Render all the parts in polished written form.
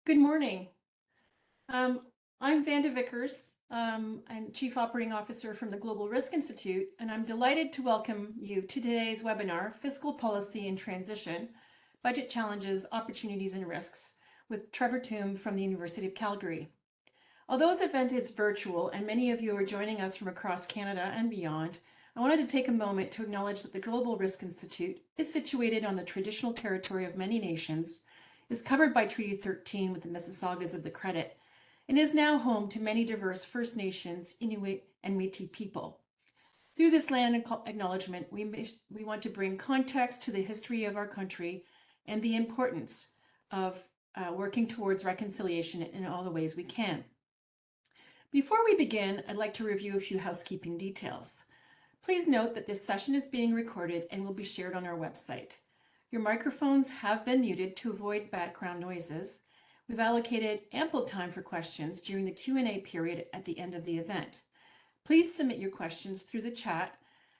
Good morning. Um, I'm Vanda Vicars. I'm Chief Operating Officer from the Global Risk Institute, and I'm delighted to welcome you to today's webinar, Fiscal Policy and Transition, Budget Challenges, Opportunities and Risks, with Trevor Tombe from the University of Calgary. Although this event is virtual and many of you are joining us from across Canada and beyond, I wanted to take a moment to acknowledge that the Global Risk Institute is situated on the traditional territory of many nations, is covered by Treaty 13 with the Mississaugas of the Credit, and is now home to many diverse First Nations, Inuit, and Métis people. Through this land acknowledgement, we want to bring context to the history of our country and the importance of working towards reconciliation in all the ways we can. Before we begin, I'd like to review a few housekeeping details. Please note that this session is being recorded and will be shared on our website. Your microphones have been muted to avoid background noises. We've allocated ample time for questions during the Q&A period at the end of the event. Please submit your questions through the chat,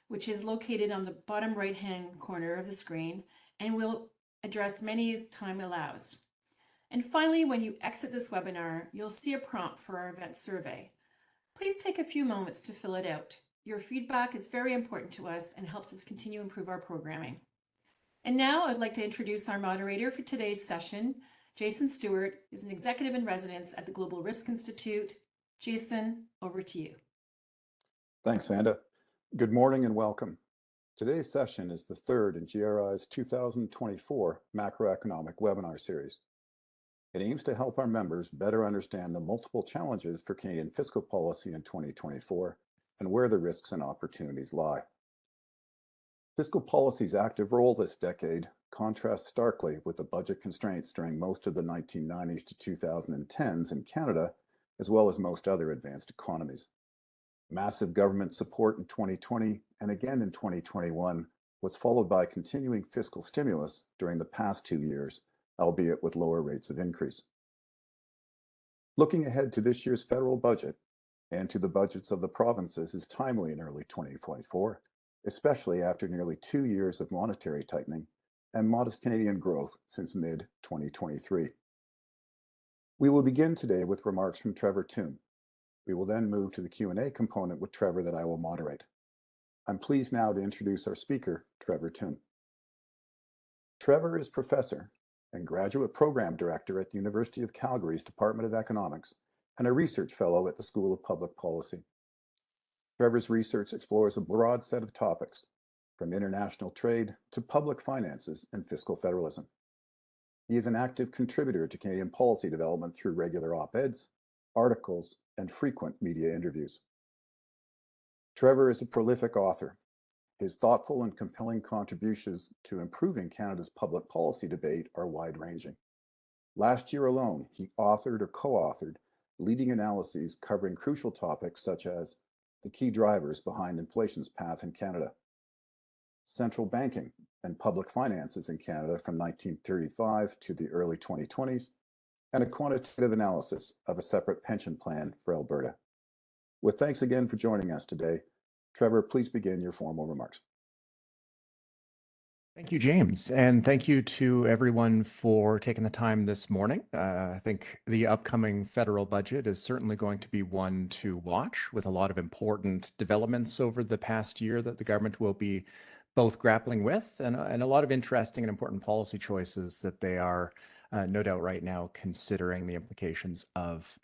which is located on the bottom right-hand corner of the screen, and we'll address many as time allows. And finally, when you exit this webinar, you'll see a prompt for our event survey. Please take a few moments to fill it out. Your feedback is very important to us and helps us continue to improve our programming. And now I'd like to introduce our moderator for today's session. Jason Stewart is an executive in residence at the Global Risk Institute. Jason, over to you. Thanks, Vanda. Good morning and welcome. Today's session is the third in GRI's 2024 macroeconomic webinar series. It aims to help our members better understand the multiple challenges for Canadian fiscal policy in 2024 and where the risks and opportunities lie. Fiscal policy's active role this decade contrasts starkly with the budget constraints during most of the 1990s to 2010s in Canada, as well as most other advanced economies. Massive government support in 2020 and again in 2021 was followed by continuing fiscal stimulus during the past 2 years, albeit with lower rates of increase. Looking ahead to this year's federal budget and to the budgets of the provinces is timely in early 2024, especially after nearly 2 years of monetary tightening and modest Canadian growth since mid-2023. We will begin today with remarks from Trevor Tombe. We will then move to the Q&A component with Trevor that I will moderate. I'm pleased now to introduce our speaker, Trevor Tombe. Trevor is professor and graduate program director at the University of Calgary's Department of Economics and a research fellow at the School of Public Policy. Trevor's research explores a broad set of topics, from international trade to public finances and fiscal federalism. He is an active contributor to Canadian policy development through regular op-eds, articles, and frequent media interviews. Trevor is a prolific author. His thoughtful and compelling contributions to improving Canada's public policy debate are wide-ranging. Last year alone, he authored or co-authored leading analyses covering crucial topics such as the key drivers behind inflation's path in Canada, central banking and public finances in Canada from 1935 to the early 2020s, and a quantitative analysis of a separate pension plan for Alberta. With thanks again for joining us today, Trevor, please begin your formal remarks. Thank you, James, and thank you to everyone for taking the time this morning. I think the upcoming federal budget is certainly going to be one to watch, with a lot of important developments over the past year that the government will be both grappling with, and a lot of interesting and important policy choices that they are no doubt right now considering the implications of.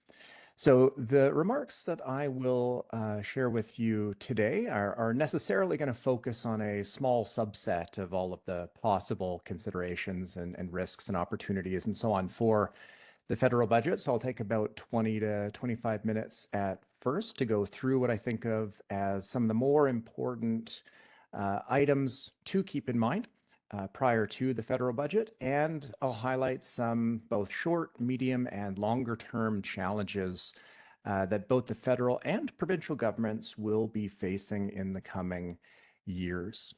So the remarks that I will share with you today are necessarily going to focus on a small subset of all of the possible considerations and risks and opportunities and so on for the federal budget. So I'll take about 20 to 25 minutes at first to go through what I think of as some of the more important items to keep in mind prior to the federal budget, and I'll highlight some both short, medium, and longer term challenges that both the federal and provincial governments will be facing in the coming years.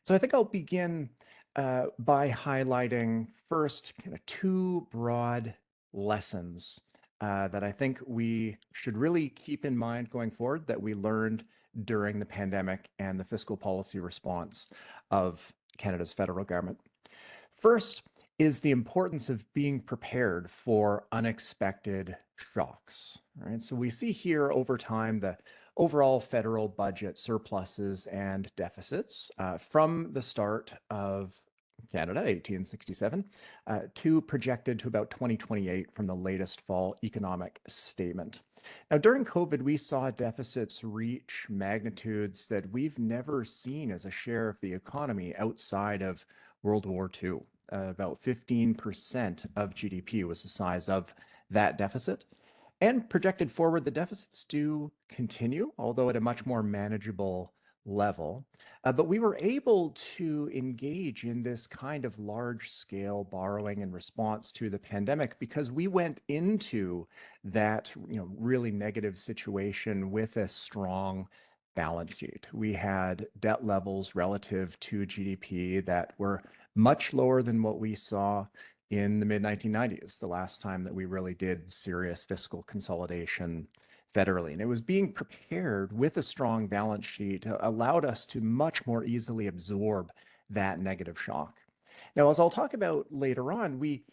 So I think I'll begin by highlighting first kind of two broad lessons that I think we should really keep in mind going forward that we learned during the pandemic and the fiscal policy response of Canada's federal government. First is the importance of being prepared for unexpected shocks, right? So we see here over time the overall federal budget surpluses and deficits from the start of Canada, 1867, to projected to about 2028 from the latest fall economic statement. Now, during COVID, we saw deficits reach magnitudes that we've never seen as a share of the economy outside of World War II. About 15% of GDP was the size of that deficit. And projected forward, the deficits do continue, although at a much more manageable level. But we were able to engage in this kind of large-scale borrowing in response to the pandemic because we went into that, really negative situation with a strong balance sheet. We had debt levels relative to GDP that were much lower than what we saw in the mid-1990s, the last time that we really did serious fiscal consolidation federally. And it was being prepared with a strong balance sheet allowed us to much more easily absorb that negative shock. Now, as I'll talk about later on, we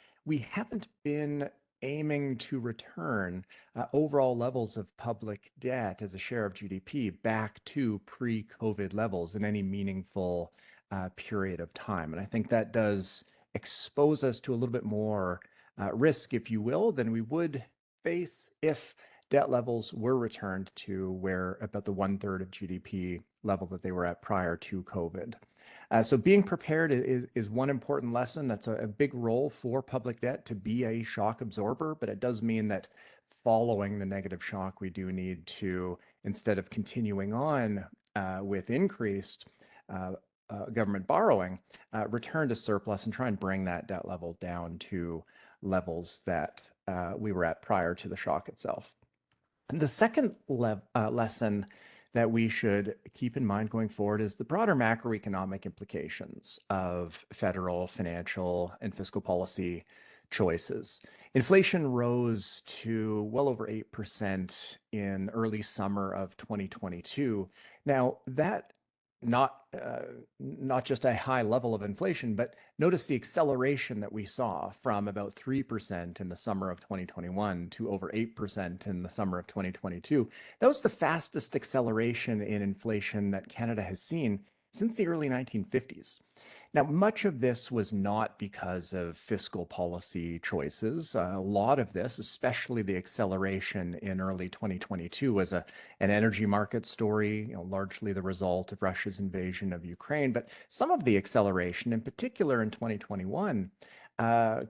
haven't been aiming to return overall levels of public debt as a share of GDP back to pre-COVID levels in any meaningful period of time. And I think that does expose us to a little bit more risk, if you will, than we would face if debt levels were returned to where about the 1/3 of GDP level that they were at prior to COVID. So being prepared is one important lesson. That's a big role for public debt to be a shock absorber, but it does mean that following the negative shock, we do need to, instead of continuing on with increased government borrowing, return to surplus and try and bring that debt level down to levels that we were at prior to the shock itself. And the second lesson that we should keep in mind going forward is the broader macroeconomic implications of federal financial and fiscal policy choices. Inflation rose to well over 8% in early summer of 2022. Now, that not just a high level of inflation, but notice the acceleration that we saw from about 3% in the summer of 2021 to over 8% in the summer of 2022. That was the fastest acceleration in inflation that Canada has seen since the early 1950s. Now, much of this was not because of fiscal policy choices. A lot of this, especially the acceleration in early 2022, was an energy market story, largely the result of Russia's invasion of Ukraine. But some of the acceleration, in particular in 2021,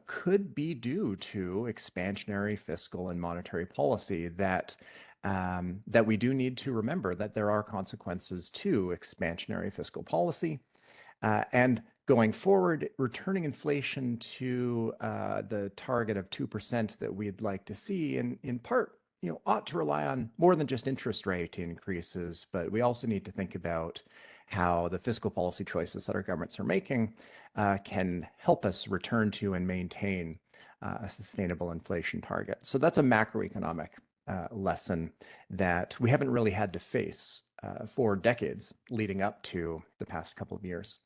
could be due to expansionary fiscal and monetary policy that we do need to remember that there are consequences to expansionary fiscal policy. And going forward, returning inflation to the target of 2% that we'd like to see, in part, ought to rely on more than just interest rate increases, but we also need to think about how the fiscal policy choices that our governments are making can help us return to and maintain a sustainable inflation target. So that's a macroeconomic lesson that we haven't really had to face for decades leading up to the past couple of years.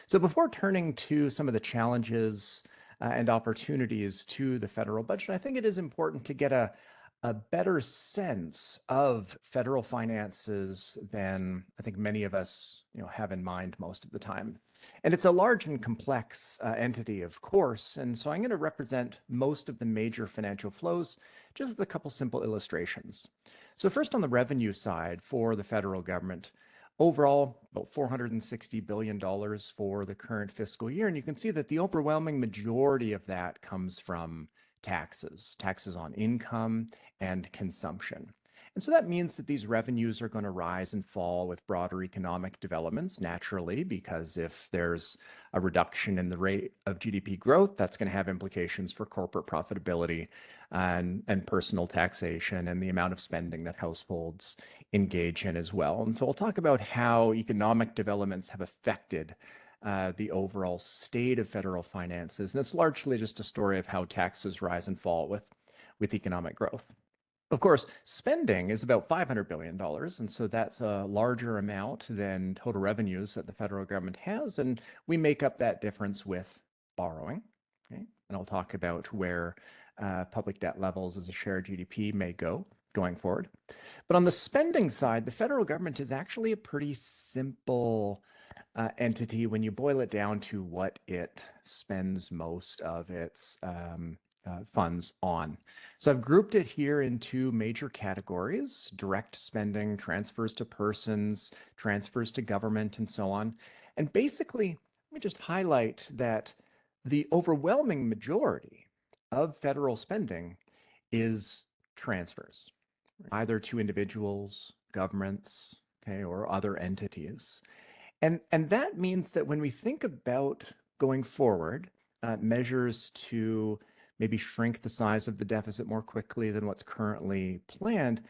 So before turning to some of the challenges and opportunities to the federal budget, I think it is important to get a better sense of federal finances than I think many of us have in mind most of the time. And it's a large and complex entity, of course. And so I'm going to represent most of the major financial flows just with a couple simple illustrations. So first, on the revenue side for the federal government, overall, about $460 billion for the current fiscal year. And you can see that the overwhelming majority of that comes from taxes on income and consumption. And so that means that these revenues are going to rise and fall with broader economic developments naturally, because if there's a reduction in the rate of GDP growth, that's going to have implications for corporate profitability and personal taxation and the amount of spending that households engage in as well. And so I'll talk about how economic developments have affected the overall state of federal finances. And it's largely just a story of how taxes rise and fall with economic growth. Of course, spending is about $500 billion, and so that's a larger amount than total revenues that the federal government has, and we make up that difference with borrowing. Okay? And I'll talk about where public debt levels as a share of GDP may go going forward. But on the spending side, the federal government is actually a pretty simple entity when you boil it down to what it spends most of its funds on. So I've grouped it here in two major categories: direct spending, transfers to persons, transfers to government, and so on. And basically, let me just highlight that the overwhelming majority of federal spending is transfers, either to individuals, governments, okay, or other entities. And that means that when we think about going forward, measures to maybe shrink the size of the deficit more quickly than what's currently planned,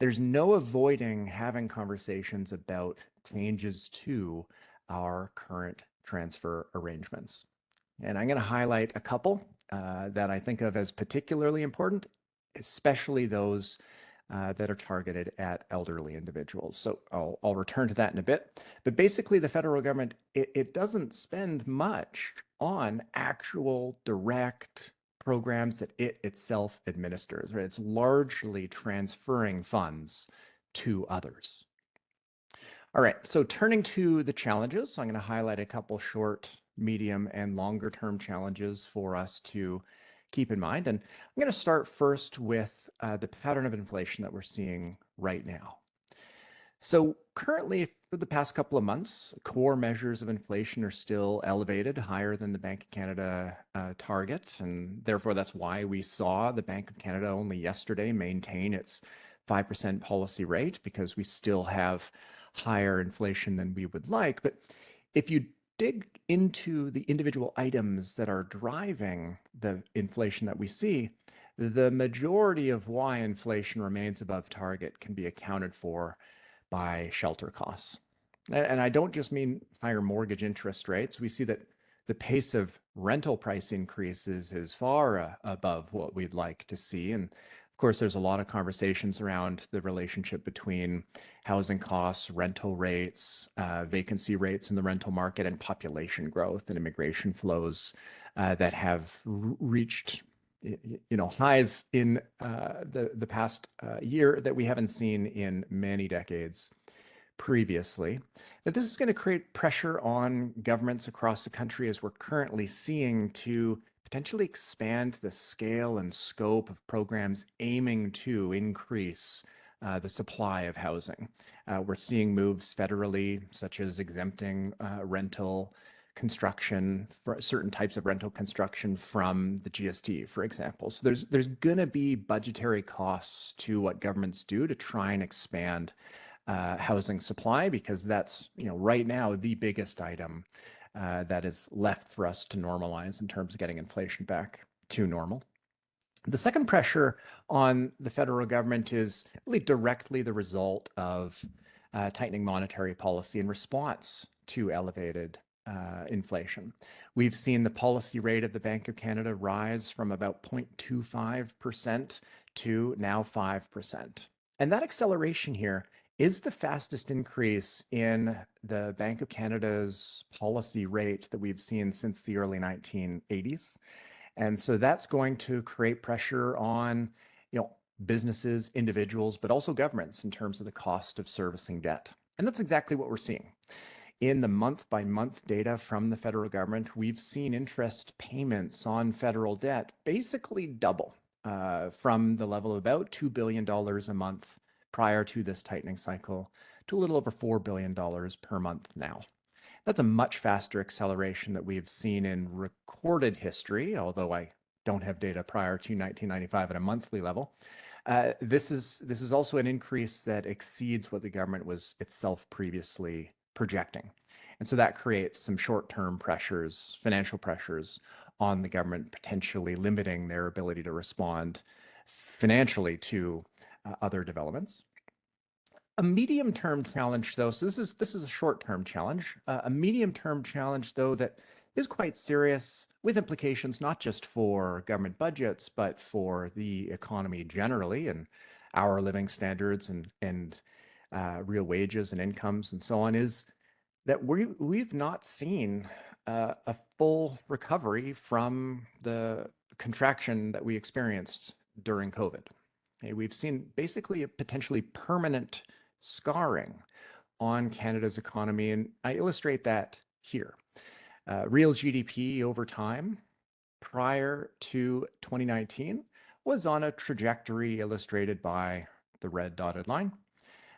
there's no avoiding having conversations about changes to our current transfer arrangements. And I'm going to highlight a couple that I think of as particularly important, especially those that are targeted at elderly individuals. So I'll return to that in a bit. But basically, the federal government, it doesn't spend much on actual direct programs that it itself administers, right? It's largely transferring funds to others. All right, so turning to the challenges, I'm going to highlight a couple short, medium, and longer term challenges for us to keep in mind. And I'm going to start first with the pattern of inflation that we're seeing right now. So currently, for the past couple of months, core measures of inflation are still elevated, higher than the Bank of Canada target. And therefore, that's why we saw the Bank of Canada only yesterday maintain its 5% policy rate, because we still have higher inflation than we would like. But if you dig into the individual items that are driving the inflation that we see, the majority of why inflation remains above target can be accounted for by shelter costs. And I don't just mean higher mortgage interest rates. We see that the pace of rental price increases is far above what we'd like to see. And of course, there's a lot of conversations around the relationship between housing costs, rental rates, vacancy rates in the rental market, and population growth and immigration flows that have reached highs in the past year that we haven't seen in many decades previously. That this is going to create pressure on governments across the country, as we're currently seeing, to potentially expand the scale and scope of programs aiming to increase the supply of housing. We're seeing moves federally, such as exempting rental construction, for certain types of rental construction, from the GST, for example. So there's going to be budgetary costs to what governments do to try and expand housing supply, because that's, right now the biggest item that is left for us to normalize in terms of getting inflation back to normal. The second pressure on the federal government is really directly the result of tightening monetary policy in response to elevated inflation. We've seen the policy rate of the Bank of Canada rise from about 0.25% to now 5%. And that acceleration here is the fastest increase in the Bank of Canada's policy rate that we've seen since the early 1980s. And so that's going to create pressure on, businesses, individuals, but also governments in terms of the cost of servicing debt. And that's exactly what we're seeing. In the month-by-month data from the federal government, we've seen interest payments on federal debt basically double from the level of about $2 billion a month prior to this tightening cycle to a little over $4 billion per month now. That's a much faster acceleration that we've seen in recorded history, although I don't have data prior to 1995 at a monthly level. This is also an increase that exceeds what the government was itself previously projecting. And so that creates some short-term pressures, financial pressures on the government, potentially limiting their ability to respond financially to other developments. A medium-term challenge, though, so this is a short-term challenge. A medium-term challenge, though, that is quite serious, with implications not just for government budgets, but for the economy generally, and our living standards and real wages and incomes and so on, is that we've not seen a full recovery from the contraction that we experienced during COVID. Okay, we've seen basically a potentially permanent scarring on Canada's economy, and I illustrate that here. Real GDP over time prior to 2019 was on a trajectory illustrated by the red dotted line.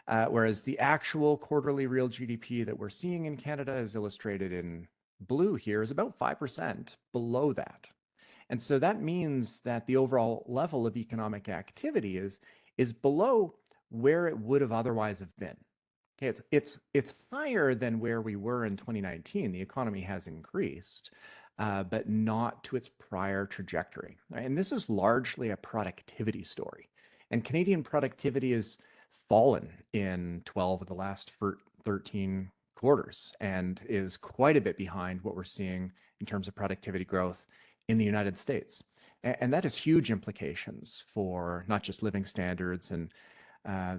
Whereas the actual quarterly real GDP that we're seeing in Canada is illustrated in blue here is about 5% below that. And so that means that the overall level of economic activity is below where it would have otherwise have been. Okay, it's higher than where we were in 2019. The economy has increased, but not to its prior trajectory. Right? And this is largely a productivity story. And Canadian productivity has fallen in 12 of the last 13 quarters and is quite a bit behind what we're seeing in terms of productivity growth in the United States. And that has huge implications for not just living standards and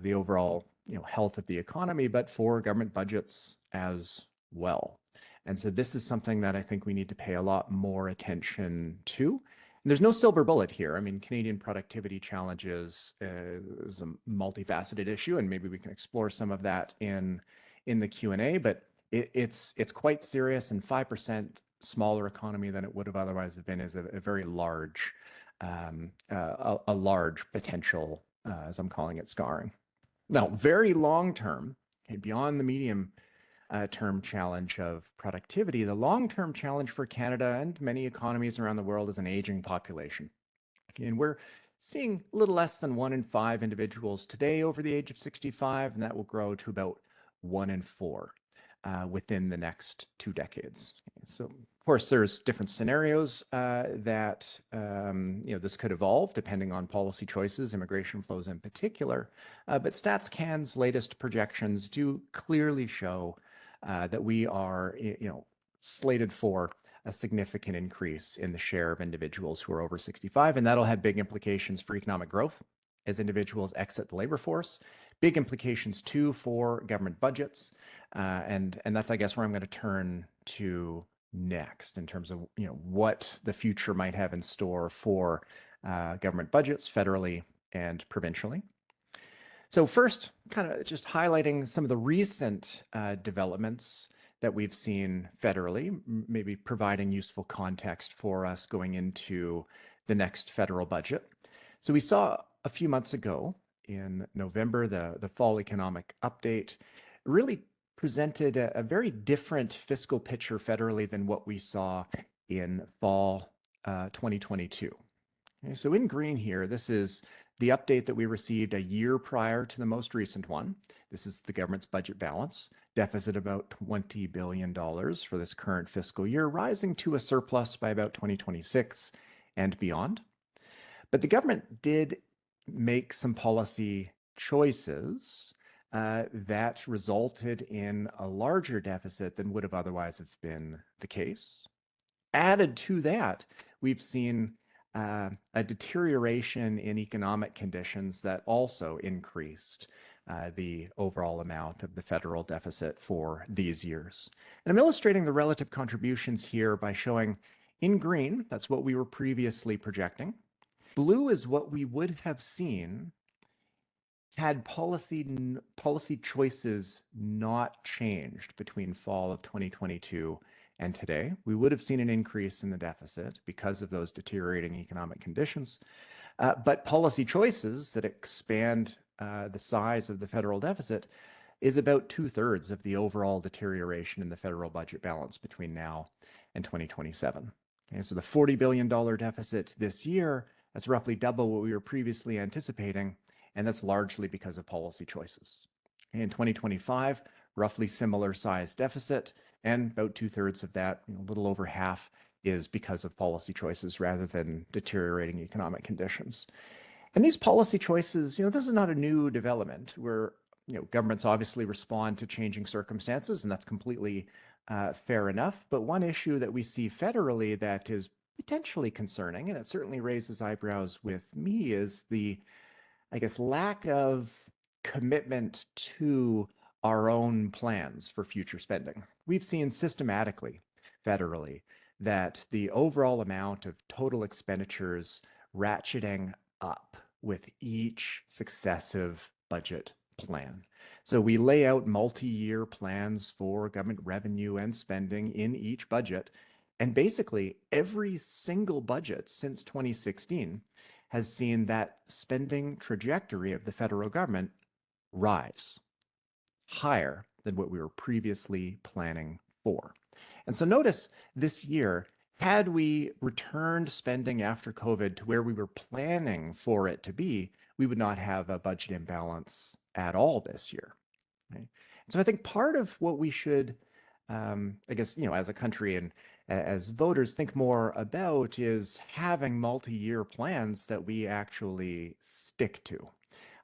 the overall health of the economy, but for government budgets as well. And so this is something that I think we need to pay a lot more attention to. There's no silver bullet here. I mean, Canadian productivity challenges is a multifaceted issue, and maybe we can explore some of that in the Q&A, but it's quite serious, and 5% smaller economy than it would have otherwise have been is a very large, a large potential, as I'm calling it, scarring. Now, very long term, okay, beyond the medium term challenge of productivity, the long-term challenge for Canada and many economies around the world is an aging population. And we're seeing a little less than 1 in 5 individuals today over the age of 65, and that will grow to about 1 in 4 within the next 2 decades. So, of course, there's different scenarios that this could evolve depending on policy choices, immigration flows in particular. But StatsCan's latest projections do clearly show that we are, slated for a significant increase in the share of individuals who are over 65, and that'll have big implications for economic growth as individuals exit the labor force. Big implications too for government budgets, and that's, I guess, where I'm going to turn to next in terms of what the future might have in store for government budgets federally and provincially. So first, kind of just highlighting some of the recent developments that we've seen federally, maybe providing useful context for us going into the next federal budget. So we saw a few months ago in November, the fall economic update really presented a very different fiscal picture federally than what we saw in fall 2022. Okay, so in green here, this is the update that we received a year prior to the most recent one. This is the government's budget balance, deficit about $20 billion for this current fiscal year, rising to a surplus by about 2026 and beyond. But the government did make some policy choices that resulted in a larger deficit than would have otherwise have been the case. Added to that, we've seen a deterioration in economic conditions that also increased the overall amount of the federal deficit for these years. And I'm illustrating the relative contributions here by showing in green, that's what we were previously projecting. Blue is what we would have seen had policy choices not changed between fall of 2022 and today. We would have seen an increase in the deficit because of those deteriorating economic conditions. But policy choices that expand the size of the federal deficit is about 2/3 of the overall deterioration in the federal budget balance between now and 2027. Okay, so the $40 billion deficit this year, that's roughly double what we were previously anticipating, and that's largely because of policy choices. In 2025, roughly similar size deficit, and about 2/3 of that, a little over half, is because of policy choices rather than deteriorating economic conditions. And these policy choices, this is not a new development where, governments obviously respond to changing circumstances, and that's completely fair enough. But one issue that we see federally that is potentially concerning, and it certainly raises eyebrows with me, is the, I guess, lack of commitment to our own plans for future spending. We've seen systematically, federally, that the overall amount of total expenditures ratcheting up with each successive budget plan. So we lay out multi-year plans for government revenue and spending in each budget. And basically, every single budget since 2016 has seen that spending trajectory of the federal government rise higher than what we were previously planning for. And so notice this year, had we returned spending after COVID to where we were planning for it to be, we would not have a budget imbalance at all this year. Right? So I think part of what we should, I guess, as a country and as voters think more about is having multi-year plans that we actually stick to.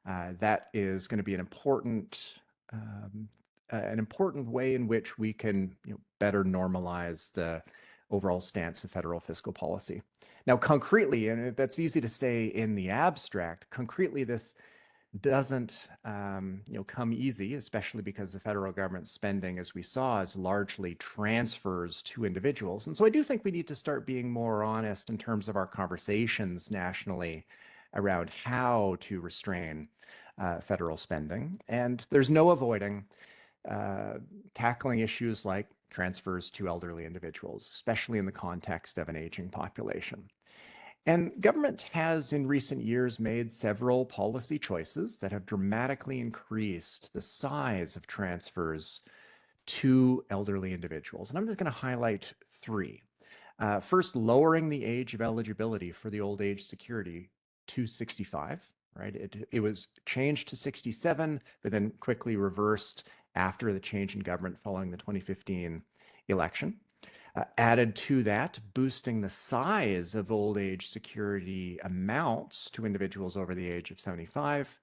That is going to be an important way in which we can better normalize the overall stance of federal fiscal policy. Now, concretely, and that's easy to say in the abstract, concretely, this doesn't come easy, especially because the federal government spending, as we saw, is largely transfers to individuals. And so I do think we need to start being more honest in terms of our conversations nationally around how to restrain federal spending. And there's no avoiding tackling issues like transfers to elderly individuals, especially in the context of an aging population. And government has in recent years made several policy choices that have dramatically increased the size of transfers to elderly individuals. And I'm just going to highlight three. First, lowering the age of eligibility for the old age security to 65, right? It was changed to 67, but then quickly reversed after the change in government following the 2015 election. Added to that, boosting the size of old age security amounts to individuals over the age of 75,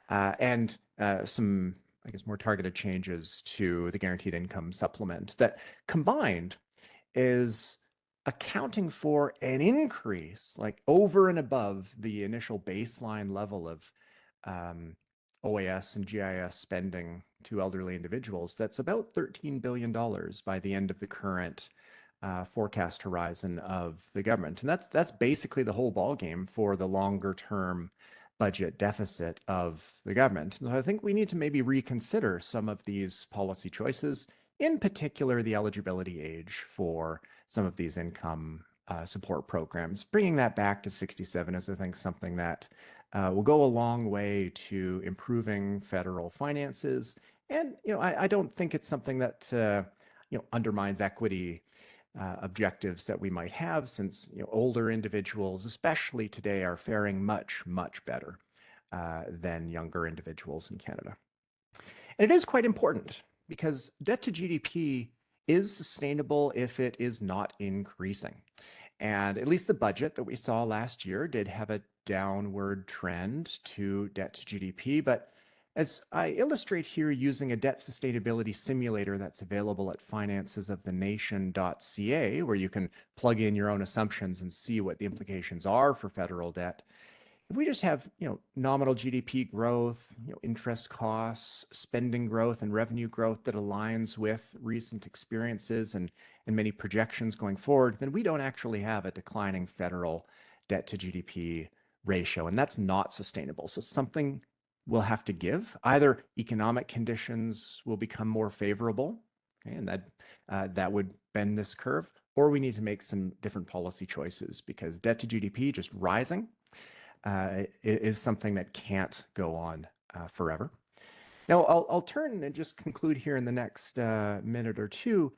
and some, I guess, more targeted changes to the guaranteed income supplement that combined is accounting for an increase, like over and above the initial baseline level of OAS and GIS spending to elderly individuals. That's about $13 billion by the end of the current forecast horizon of the government. And that's basically the whole ballgame for the longer term budget deficit of the government. And so I think we need to maybe reconsider some of these policy choices, in particular the eligibility age for some of these income support programs. Bringing that back to 67 is, I think, something that will go a long way to improving federal finances. And, I don't think it's something that, undermines equity objectives that we might have, since older individuals, especially today, are faring much, much better than younger individuals in Canada. And it is quite important because debt to GDP is sustainable if it is not increasing. And at least the budget that we saw last year did have a downward trend to debt to GDP, but as I illustrate here using a debt sustainability simulator that's available at financesofthenation.ca, where you can plug in your own assumptions and see what the implications are for federal debt. If we just have, nominal GDP growth, interest costs, spending growth, and revenue growth that aligns with recent experiences and many projections going forward, then we don't actually have a declining federal debt to GDP ratio, and that's not sustainable. So something will have to give. Either economic conditions will become more favorable, okay, and that would bend this curve, or we need to make some different policy choices, because debt to GDP just rising is something that can't go on forever. Now, I'll turn and just conclude here in the next minute or two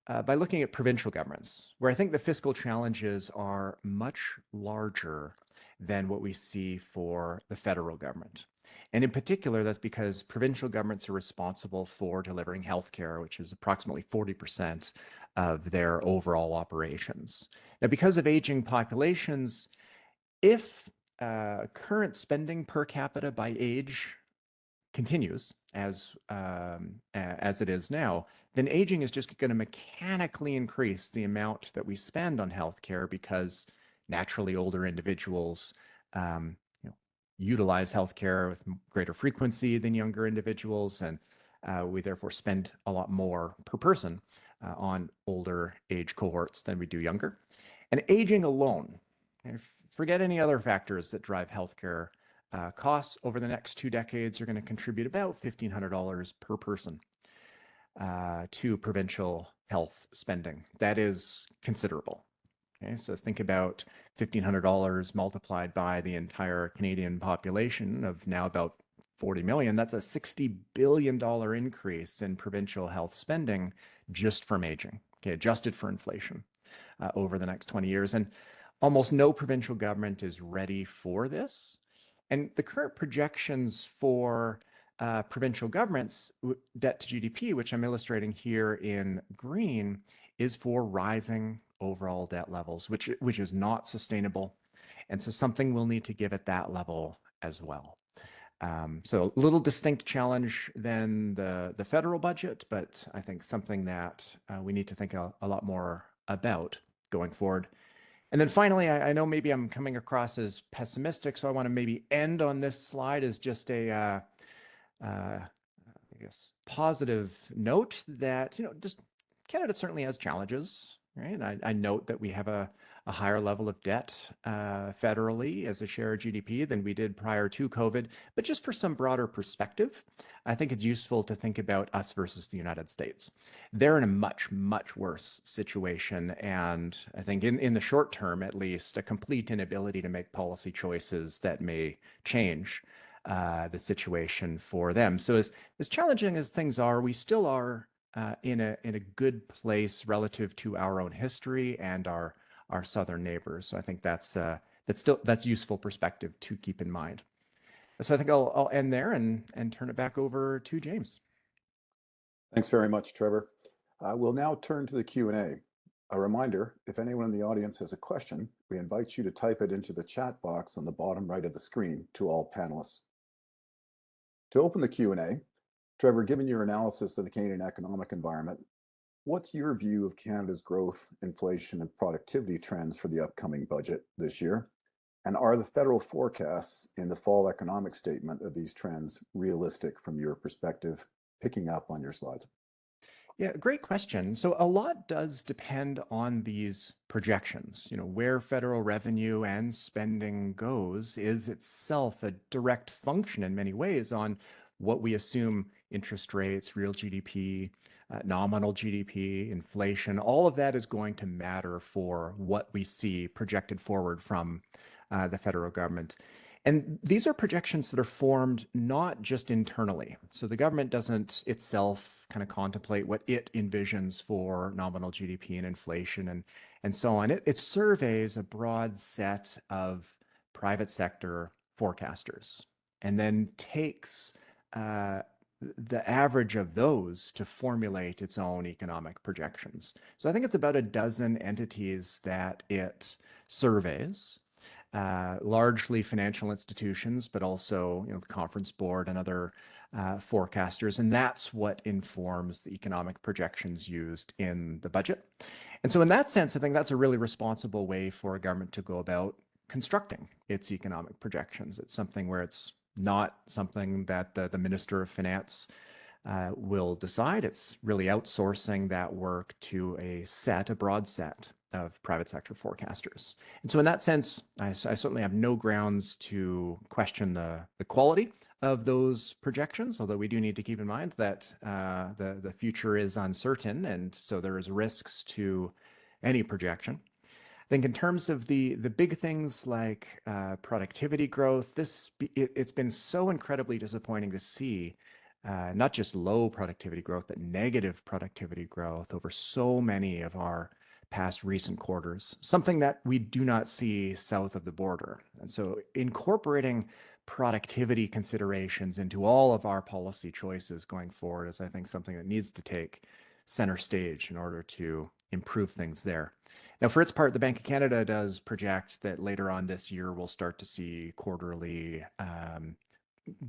by looking at provincial governments, where I think the fiscal challenges are much larger than what we see for the federal government. And in particular, that's because provincial governments are responsible for delivering healthcare, which is approximately 40% of their overall operations. Now, because of aging populations, if current spending per capita by age continues as it is now, then aging is just going to mechanically increase the amount that we spend on healthcare, because naturally older individuals utilize healthcare with greater frequency than younger individuals, and We therefore spend a lot more per person on older age cohorts than we do younger. And aging alone, forget any other factors that drive healthcare costs over the next 2 decades, are going to contribute about $1,500 per person to provincial health spending. That is considerable. Okay, so think about $1,500 multiplied by the entire Canadian population of now about 40 million. That's a $60 billion increase in provincial health spending just from aging, okay, adjusted for inflation over the next 20 years. And almost no provincial government is ready for this. And the current projections for provincial governments' debt to GDP, which I'm illustrating here in green, is for rising overall debt levels, which is not sustainable. And so something will need to give at that level as well. So a little distinct challenge than the federal budget, but I think something that we need to think a lot more about going forward. And then finally, I know maybe I'm coming across as pessimistic, so I want to maybe end on this slide as just a, I guess, positive note that, just Canada certainly has challenges, right? And I note that we have a higher level of debt federally as a share of GDP than we did prior to COVID. But just for some broader perspective, I think it's useful to think about us versus the United States. They're in a much, much worse situation. And I think in the short term, at least, a complete inability to make policy choices that may change the situation for them. So as challenging as things are, we still are in a good place relative to our own history and our southern neighbors. So I think that's useful perspective to keep in mind. So I think I'll end there and turn it back over to James. Thanks very much, Trevor. We'll now turn to the Q&A. A reminder, if anyone in the audience has a question, we invite you to type it into the chat box on the bottom right of the screen to all panelists. To open the Q&A, Trevor, given your analysis of the Canadian economic environment, what's your view of Canada's growth, inflation, and productivity trends for the upcoming budget this year? And are the federal forecasts in the fall economic statement of these trends realistic from your perspective, picking up on your slides? Yeah, great question. So a lot does depend on these projections. Where federal revenue and spending goes is itself a direct function in many ways on what we assume interest rates, real GDP, nominal GDP, inflation, all of that is going to matter for what we see projected forward from the federal government. And these are projections that are formed not just internally. So the government doesn't itself kind of contemplate what it envisions for nominal GDP and inflation and so on. It surveys a broad set of private sector forecasters and then takes the average of those to formulate its own economic projections. So I think it's about a dozen entities that it surveys. Largely financial institutions, but also the Conference Board and other forecasters. And that's what informs the economic projections used in the budget. And so in that sense, I think that's a really responsible way for a government to go about constructing its economic projections. It's something where it's not something that the Minister of Finance will decide. It's really outsourcing that work to a broad set of private sector forecasters. And so in that sense, I certainly have no grounds to question the quality of those projections, although we do need to keep in mind that the future is uncertain, and so there is risks to any projection. I think in terms of the big things like productivity growth, it's been so incredibly disappointing to see not just low productivity growth, but negative productivity growth over so many of our past recent quarters, something that we do not see south of the border. And so incorporating productivity considerations into all of our policy choices going forward is, I think, something that needs to take center stage in order to improve things there. Now, for its part, the Bank of Canada does project that later on this year, we'll start to see quarterly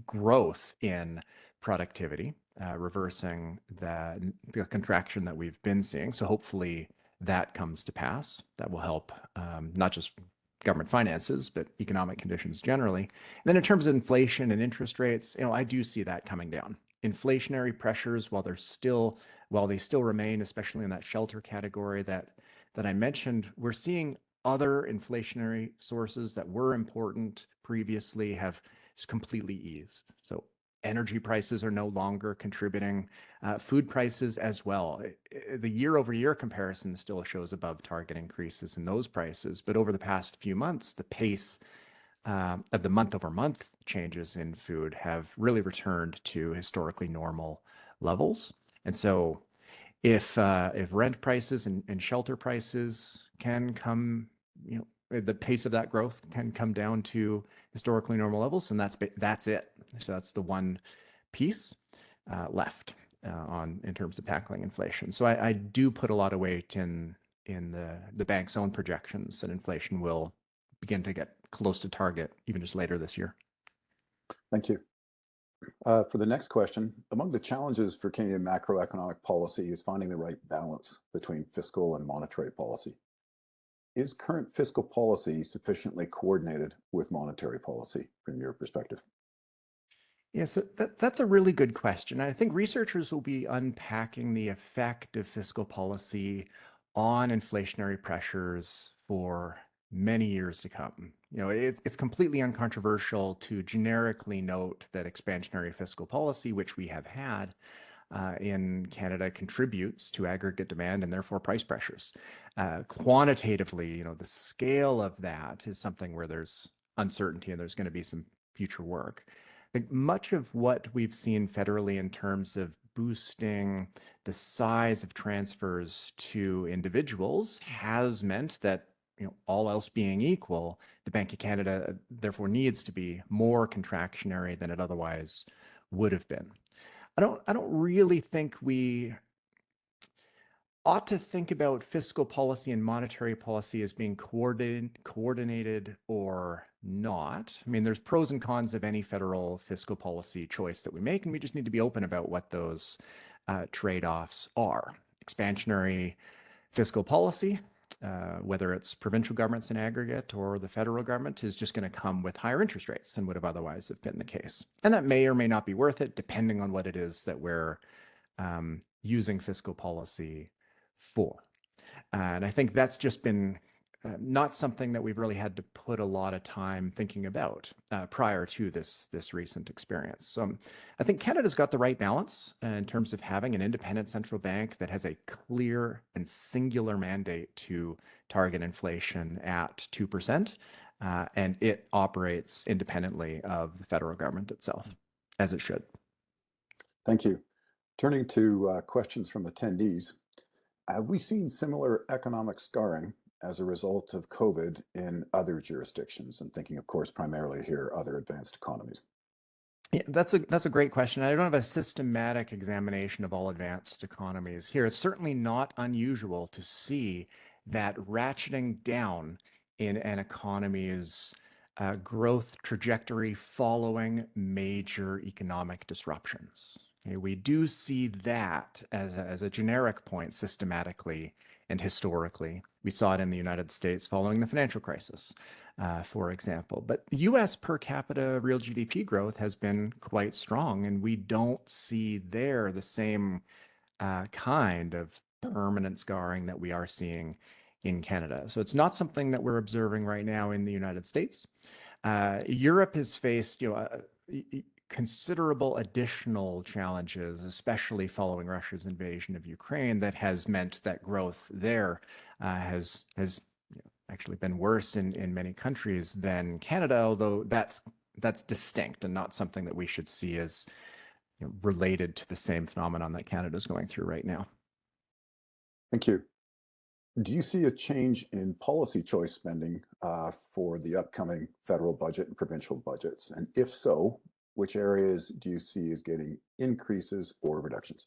growth in productivity, reversing the contraction that we've been seeing. So hopefully that comes to pass. That will help not just government finances, but economic conditions generally. And then in terms of inflation and interest rates, I do see that coming down. inflationary pressures, while they still remain, especially in that shelter category that I mentioned, we're seeing other inflationary sources that were important previously have just completely eased. So energy prices are no longer contributing, food prices as well. The year-over-year comparison still shows above target increases in those prices, but over the past few months, the pace of the month-over-month changes in food have really returned to historically normal levels. And so if rent prices and shelter prices can come, the pace of that growth can come down to historically normal levels, and that's it. So that's the one piece left in terms of tackling inflation. So I do put a lot of weight in the bank's own projections that inflation will begin to get close to target even just later this year. Thank you. For the next question, among the challenges for Canadian macroeconomic policy is finding the right balance between fiscal and monetary policy. Is current fiscal policy sufficiently coordinated with monetary policy from your perspective? Yes, that's a really good question. I think researchers will be unpacking the effect of fiscal policy on inflationary pressures for many years to come. It's completely uncontroversial to generically note that expansionary fiscal policy, which we have had in Canada, contributes to aggregate demand and therefore price pressures. Quantitatively, the scale of that is something where there's uncertainty and there's going to be some future work. I think much of what we've seen federally in terms of boosting the size of transfers to individuals has meant that, all else being equal, the Bank of Canada therefore needs to be more contractionary than it otherwise would have been. I don't really think we ought to think about fiscal policy and monetary policy as being coordinated or not. I mean, there's pros and cons of any federal fiscal policy choice that we make, and we just need to be open about what those trade-offs are. Expansionary fiscal policy, whether it's provincial governments in aggregate or the federal government, is just going to come with higher interest rates than would have otherwise have been the case. And that may or may not be worth it, depending on what it is that we're using fiscal policy for. And I think that's just been not something that we've really had to put a lot of time thinking about prior to this recent experience. So I think Canada's got the right balance in terms of having an independent central bank that has a clear and singular mandate to target inflation at 2%, and it operates independently of the federal government itself, as it should. Thank you. Turning to questions from attendees, have we seen similar economic scarring as a result of COVID in other jurisdictions? I'm thinking, of course, primarily here, other advanced economies. Yeah, that's a great question. I don't have a systematic examination of all advanced economies here. It's certainly not unusual to see that ratcheting down in an economy's growth trajectory following major economic disruptions. Okay, we do see that as a generic point systematically and historically. We saw it in the United States following the financial crisis, for example. But U.S. per capita real GDP growth has been quite strong, and we don't see there the same kind of permanent scarring that we are seeing in Canada. So it's not something that we're observing right now in the United States. Europe has faced, considerable additional challenges, especially following Russia's invasion of Ukraine, that has meant that growth there has actually been worse in many countries than Canada, although that's distinct and not something that we should see as related to the same phenomenon that Canada is going through right now. Thank you. Do you see a change in policy choice spending for the upcoming federal budget and provincial budgets? And if so, which areas do you see as getting increases or reductions?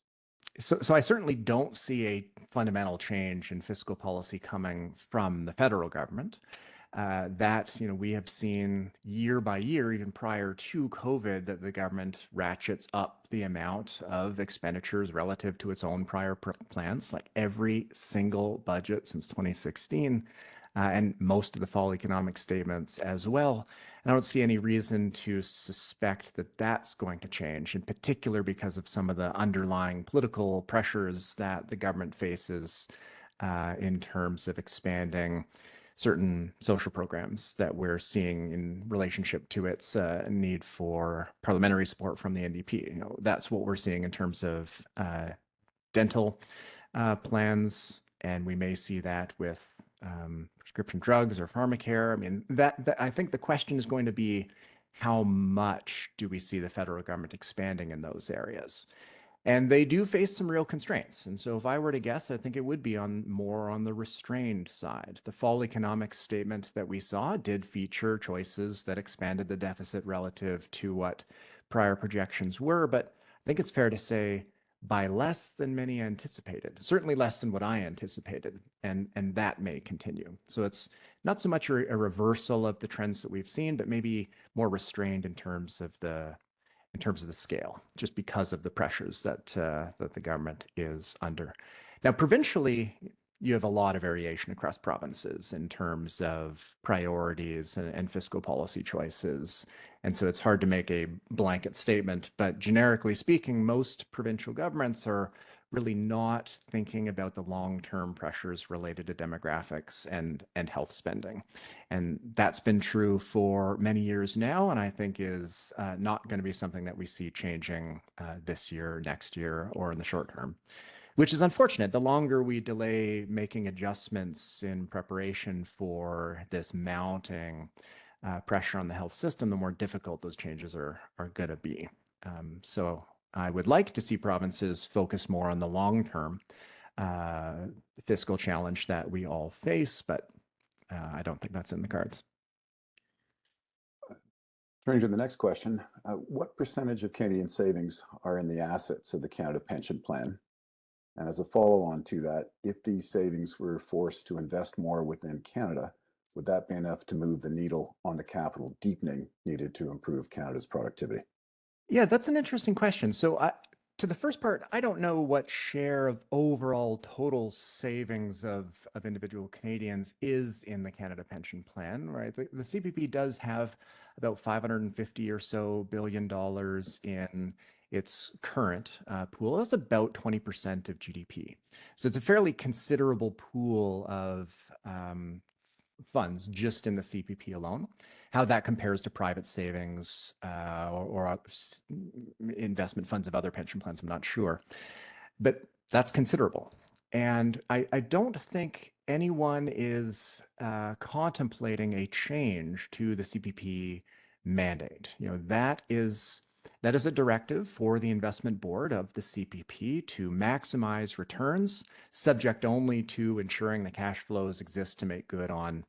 So I certainly don't see a fundamental change in fiscal policy coming from the federal government. We have seen year by year, even prior to COVID, that the government ratchets up the amount of expenditures relative to its own prior plans. Like every single budget since 2016 and most of the fall economic statements as well. And I don't see any reason to suspect that that's going to change, in particular because of some of the underlying political pressures that the government faces in terms of expanding certain social programs that we're seeing in relationship to its need for parliamentary support from the NDP. You know, that's what we're seeing in terms of dental plans, and we may see that with prescription drugs or pharmacare. I mean, that I think the question is going to be, how much do we see the federal government expanding in those areas? And they do face some real constraints. And so if I were to guess, I think it would be more on the restrained side. The fall economic statement that we saw did feature choices that expanded the deficit relative to what prior projections were, but I think it's fair to say by less than many anticipated, certainly less than what I anticipated, and that may continue. So it's not so much a reversal of the trends that we've seen, but maybe more restrained in terms of the scale, just because of the pressures that the government is under. Now, provincially, you have a lot of variation across provinces in terms of priorities and fiscal policy choices. And so it's hard to make a blanket statement, but generically speaking, most provincial governments are really not thinking about the long-term pressures related to demographics and health spending. And that's been true for many years now, and I think is not going to be something that we see changing this year, next year, or in the short term, which is unfortunate. The longer we delay making adjustments in preparation for this mounting pressure on the health system, the more difficult those changes are going to be. So I would like to see provinces focus more on the long-term fiscal challenge that we all face, but I don't think that's in the cards. Turning to the next question, what percentage of Canadian savings are in the assets of the Canada Pension Plan? And as a follow-on to that, if these savings were forced to invest more within Canada, would that be enough to move the needle on the capital deepening needed to improve Canada's productivity? Yeah, that's an interesting question. So to the first part, I don't know what share of overall total savings of individual Canadians is in the Canada Pension Plan, right? The CPP does have about $550 or so billion in its current pool. That's about 20% of GDP. So it's a fairly considerable pool of funds just in the CPP alone. How that compares to private savings or investment funds of other pension plans, I'm not sure. But that's considerable. And I don't think anyone is contemplating a change to the CPP mandate. You know, that is a directive for the investment board of the CPP to maximize returns, subject only to ensuring the cash flows exist to make good on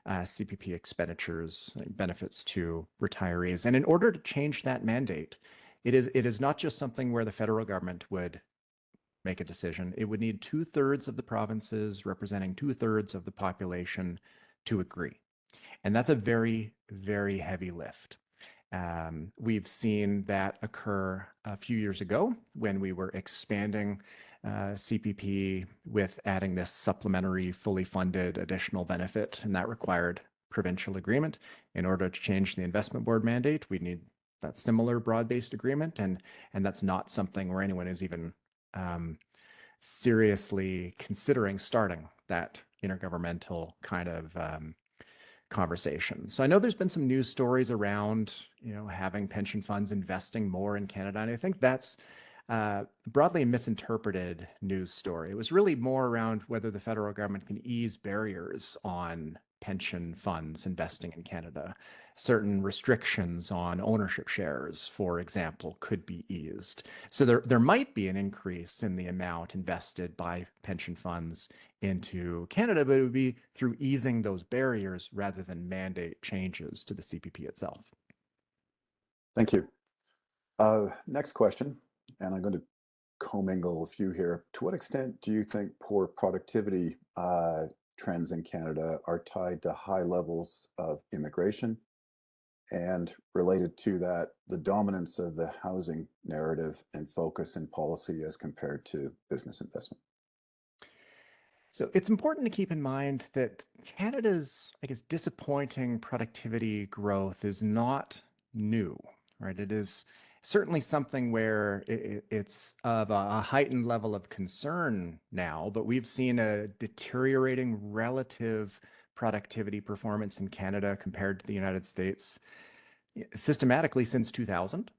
CPP expenditures, benefits to retirees. And in order to change that mandate, it is not just something where the federal government would make a decision. It would need 2/3 of the provinces representing 2/3 of the population to agree. And that's a very, very heavy lift. We've seen that occur a few years ago when we were expanding CPP with adding this supplementary, fully funded additional benefit, and that required provincial agreement. In order to change the investment board mandate, we need that similar broad-based agreement, and that's not something where anyone is even seriously considering starting that intergovernmental kind of conversation. So I know there's been some news stories around, you know, having pension funds investing more in Canada, and I think that's broadly a misinterpreted news story. It was really more around whether the federal government can ease barriers on pension funds investing in Canada. Certain restrictions on ownership shares, for example, could be eased. So there might be an increase in the amount invested by pension funds into Canada, but it would be through easing those barriers rather than mandate changes to the CPP itself. Thank you. Next question, and I'm going to commingle a few here. To what extent do you think poor productivity trends in Canada are tied to high levels of immigration? And related to that, the dominance of the housing narrative and focus in policy as compared to business investment? So it's important to keep in mind that Canada's, I guess, disappointing productivity growth is not new, right? It is certainly something where it's of a heightened level of concern now, but we've seen a deteriorating relative productivity performance in Canada compared to the United States systematically since 2000.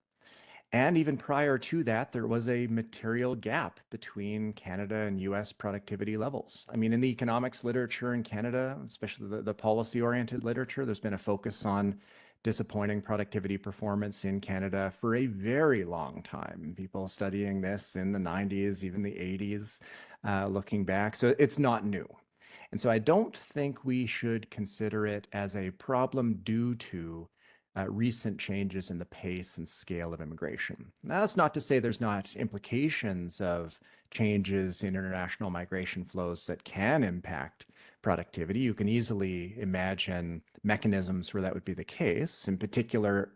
And even prior to that, there was a material gap between Canada and US productivity levels. I mean, in the economics literature in Canada, especially the policy-oriented literature, there's been a focus on disappointing productivity performance in Canada for a very long time. People studying this in the 90s, even the 80s, looking back. So it's not new. And so I don't think we should consider it as a problem due to recent changes in the pace and scale of immigration. Now, that's not to say there's not implications of changes in international migration flows that can impact productivity. You can easily imagine mechanisms where that would be the case. In particular,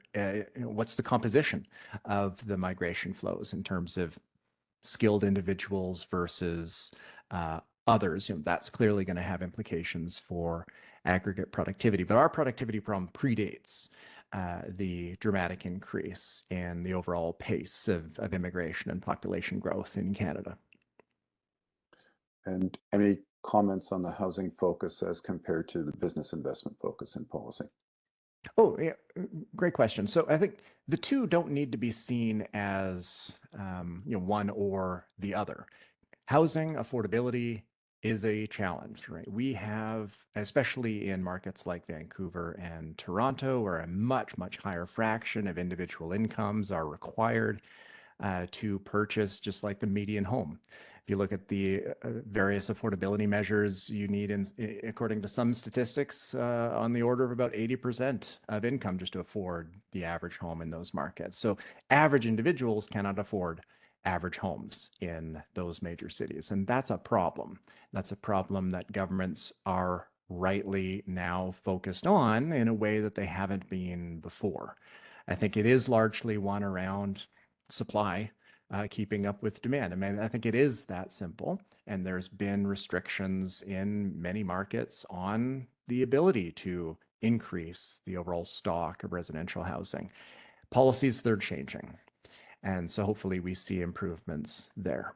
what's the composition of the migration flows in terms of skilled individuals versus others? That's clearly going to have implications for aggregate productivity. But our productivity problem predates the dramatic increase in the overall pace of immigration and population growth in Canada. And any comments on the housing focus as compared to the business investment focus in policy? Oh, yeah, great question. So I think the two don't need to be seen as one or the other. Housing affordability is a challenge, right? We have, especially in markets like Vancouver and Toronto, where a much, much higher fraction of individual incomes are required to purchase just like the median home. If you look at the various affordability measures, you need, according to some statistics, on the order of about 80% of income just to afford the average home in those markets. So average individuals cannot afford average homes in those major cities. And that's a problem. That's a problem that governments are rightly now focused on in a way that they haven't been before. I think it is largely one around supply, keeping up with demand. I mean, I think it is that simple. And there's been restrictions in many markets on the ability to increase the overall stock of residential housing. Policies that are changing. And so hopefully we see improvements there.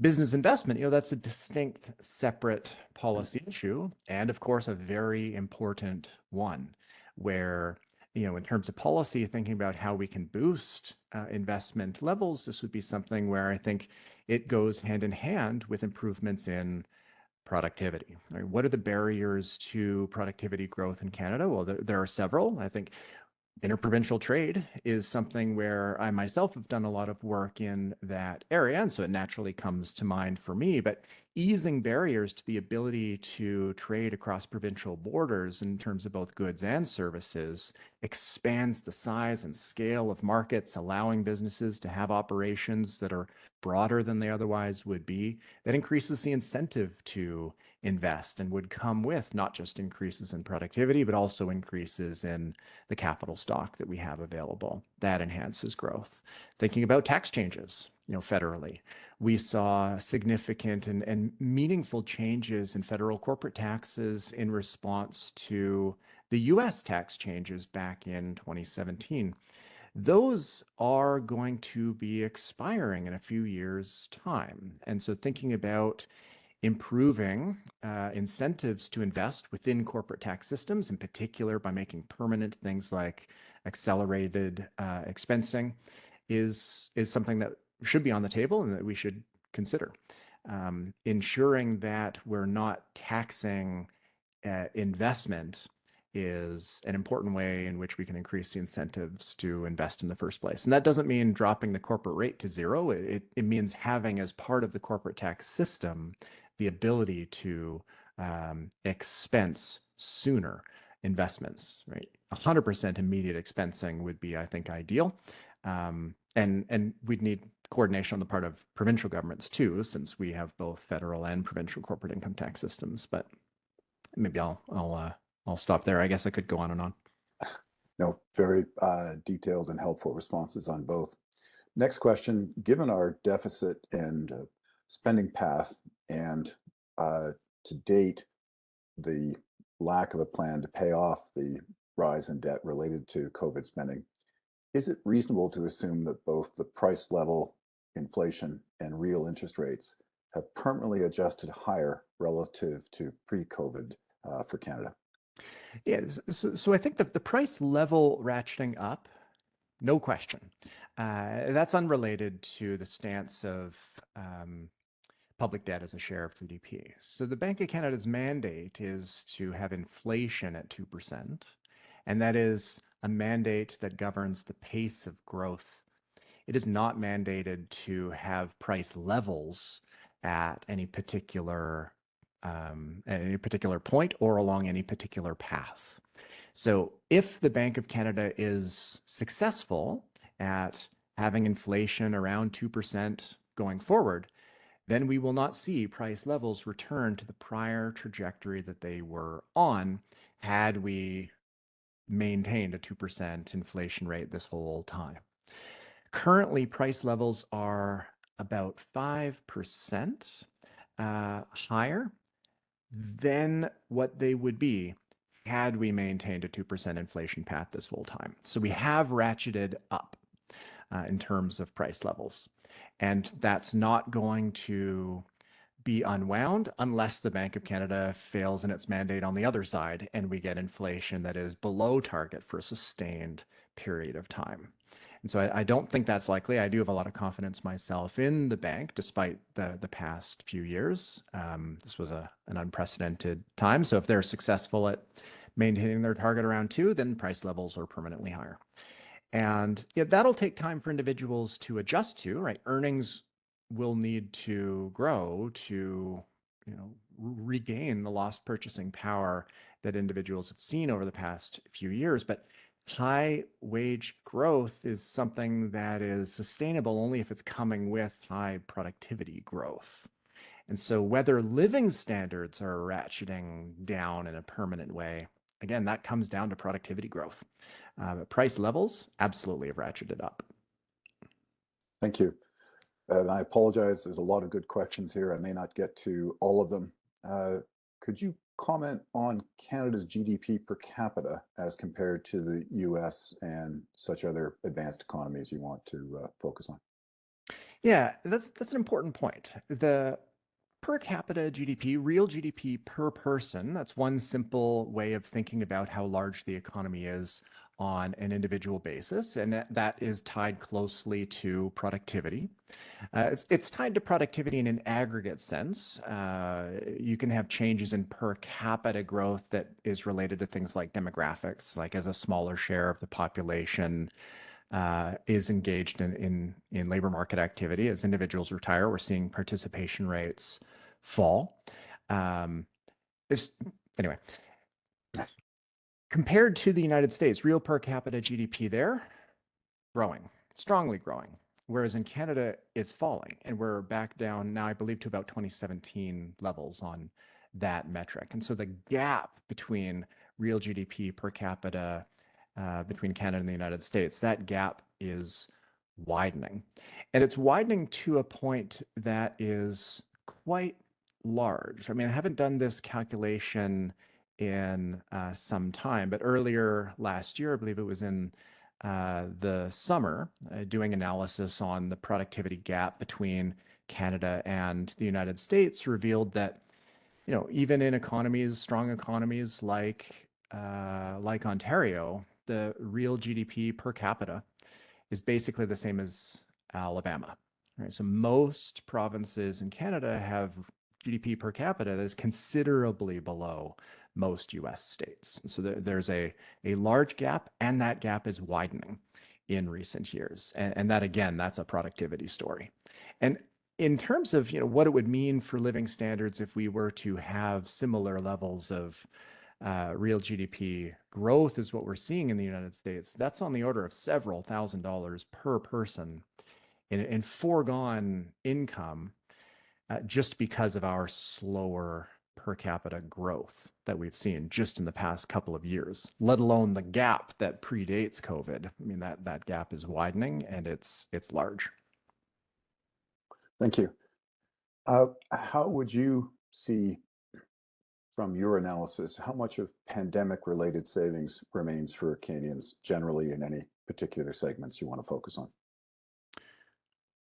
Business investment, that's a distinct, separate policy issue. And of course, a very important one where, in terms of policy, thinking about how we can boost investment levels, this would be something where I think it goes hand in hand with improvements in productivity. Right? What are the barriers to productivity growth in Canada? Well, there are several. I think interprovincial trade is something where I myself have done a lot of work in that area, and so it naturally comes to mind for me. But easing barriers to the ability to trade across provincial borders in terms of both goods and services expands the size and scale of markets, allowing businesses to have operations that are broader than they otherwise would be. That increases the incentive to invest and would come with not just increases in productivity, but also increases in the capital stock that we have available. That enhances growth. Thinking about tax changes, federally, we saw significant and meaningful changes in federal corporate taxes in response to the US tax changes back in 2017. Those are going to be expiring in a few years' time. And so thinking about improving incentives to invest within corporate tax systems, in particular by making permanent things like accelerated expensing, is something that should be on the table and that we should consider. Ensuring that we're not taxing investment is an important way in which we can increase the incentives to invest in the first place. And that doesn't mean dropping the corporate rate to zero. It means having, as part of the corporate tax system, the ability to expense sooner investments, right? 100% immediate expensing would be, I think, ideal. And we'd need coordination on the part of provincial governments too, since we have both federal and provincial corporate income tax systems. But maybe I'll stop there. I guess I could go on and on. No, very detailed and helpful responses on both. Next question, given our deficit and spending path and to date, the lack of a plan to pay off the rise in debt related to COVID spending, is it reasonable to assume that both the price level, inflation, and real interest rates have permanently adjusted higher relative to pre-COVID for Canada? Yeah, so I think that the price level ratcheting up, no question. That's unrelated to the stance of public debt as a share of GDP. So the Bank of Canada's mandate is to have inflation at 2%, and that is a mandate that governs the pace of growth. It is not mandated to have price levels at any particular point or along any particular path. So if the Bank of Canada is successful at having inflation around 2% going forward, then we will not see price levels return to the prior trajectory that they were on had we maintained a 2% inflation rate this whole time. Currently, price levels are about 5% higher than what they would be had we maintained a 2% inflation path this whole time. So we have ratcheted up in terms of price levels. And that's not going to be unwound unless the Bank of Canada fails in its mandate on the other side and we get inflation that is below target for a sustained period of time. And so I don't think that's likely. I do have a lot of confidence myself in the bank, despite the past few years. This was an unprecedented time. So if they're successful at maintaining their target around 2, then price levels are permanently higher. And that'll take time for individuals to adjust to, right? Earnings will need to grow to, regain the lost purchasing power that individuals have seen over the past few years. But high wage growth is something that is sustainable only if it's coming with high productivity growth. And so whether living standards are ratcheting down in a permanent way, again, that comes down to productivity growth. But price levels absolutely have ratcheted up. Thank you. And I apologize, there's a lot of good questions here. I may not get to all of them. Could you comment on Canada's GDP per capita as compared to the US and such other advanced economies you want to focus on? Yeah, that's an important point. The per capita GDP, real GDP per person, that's one simple way of thinking about how large the economy is on an individual basis, and that is tied closely to productivity. It's tied to productivity in an aggregate sense. You can have changes in per capita growth that is related to things like demographics, like as a smaller share of the population is engaged in labor market activity. As individuals retire, we're seeing participation rates fall. Anyway, compared to the United States, real per capita GDP there, growing, strongly growing. Whereas in Canada, it's falling. And we're back down now, I believe, to about 2017 levels on that metric. And so the gap between real GDP per capita between Canada and the United States, that gap is widening. And it's widening to a point that is quite large. I mean, I haven't done this calculation in some time, but earlier last year, I believe it was in the summer, doing analysis on the productivity gap between Canada and the United States revealed that, even in economies, strong economies like Ontario, the real GDP per capita is basically the same as Alabama. Right? So most provinces in Canada have GDP per capita that is considerably below most US states. And so there's a large gap, and that gap is widening in recent years. And that, again, that's a productivity story. And in terms of what it would mean for living standards if we were to have similar levels of real GDP growth as what we're seeing in the United States, that's on the order of several $1,000s per person in foregone income just because of our slower per capita growth that we've seen just in the past couple of years, let alone the gap that predates COVID. I mean, that gap is widening, and it's large. Thank you. How would you see from your analysis, how much of pandemic-related savings remains for Canadians generally in any particular segments you want to focus on?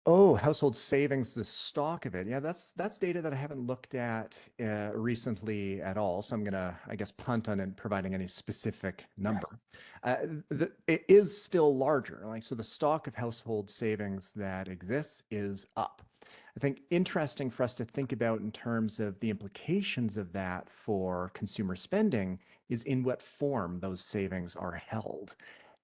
Oh, household savings, the stock of it. Yeah, that's data that I haven't looked at recently at all. So I'm gonna, I guess, punt on it providing any specific number. It is still larger. Like, so the stock of household savings that exists is up. I think interesting for us to think about in terms of the implications of that for consumer spending is in what form those savings are held.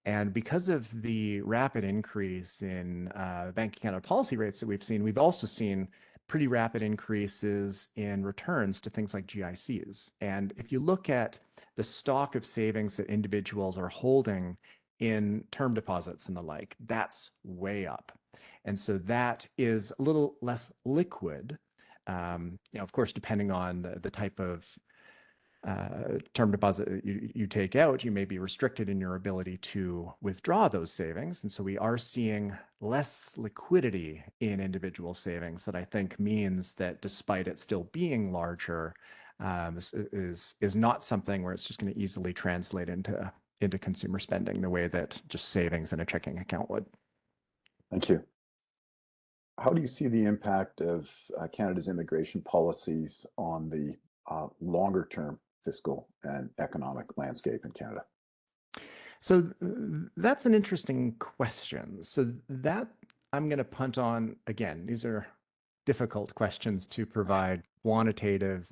And because of the rapid increase in Bank of Canada policy rates that we've seen, we've also seen pretty rapid increases in returns to things like GICs. And if you look at the stock of savings that individuals are holding in term deposits and the like, that's way up. And so that is a little less liquid. Of course, depending on the type of term deposit you take out, you may be restricted in your ability to withdraw those savings. And so we are seeing less liquidity in individual savings that I think means that despite it still being larger, is not something where it's just going to easily translate into consumer spending the way that just savings in a checking account would. Thank you. How do you see the impact of Canada's immigration policies on the longer term fiscal and economic landscape in Canada? So that's an interesting question. So that I'm going to punt on again. These are difficult questions to provide quantitative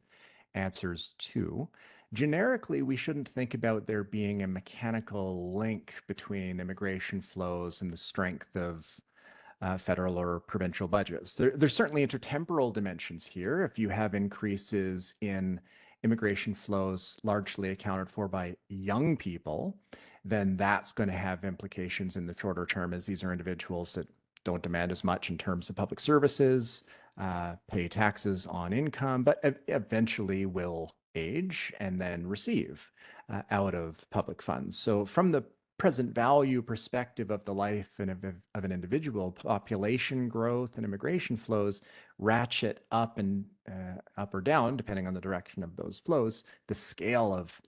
answers to. Generically, we shouldn't think about there being a mechanical link between immigration flows and the strength of federal or provincial budgets. There's certainly intertemporal dimensions here. If you have increases in immigration flows largely accounted for by young people, then that's going to have implications in the shorter term, as these are individuals that don't demand as much in terms of public services, pay taxes on income, but eventually will age and then receive out of public funds. So from the present value perspective of the life and of an individual, population growth and immigration flows ratchet up and up or down, depending on the direction of those flows, the scale of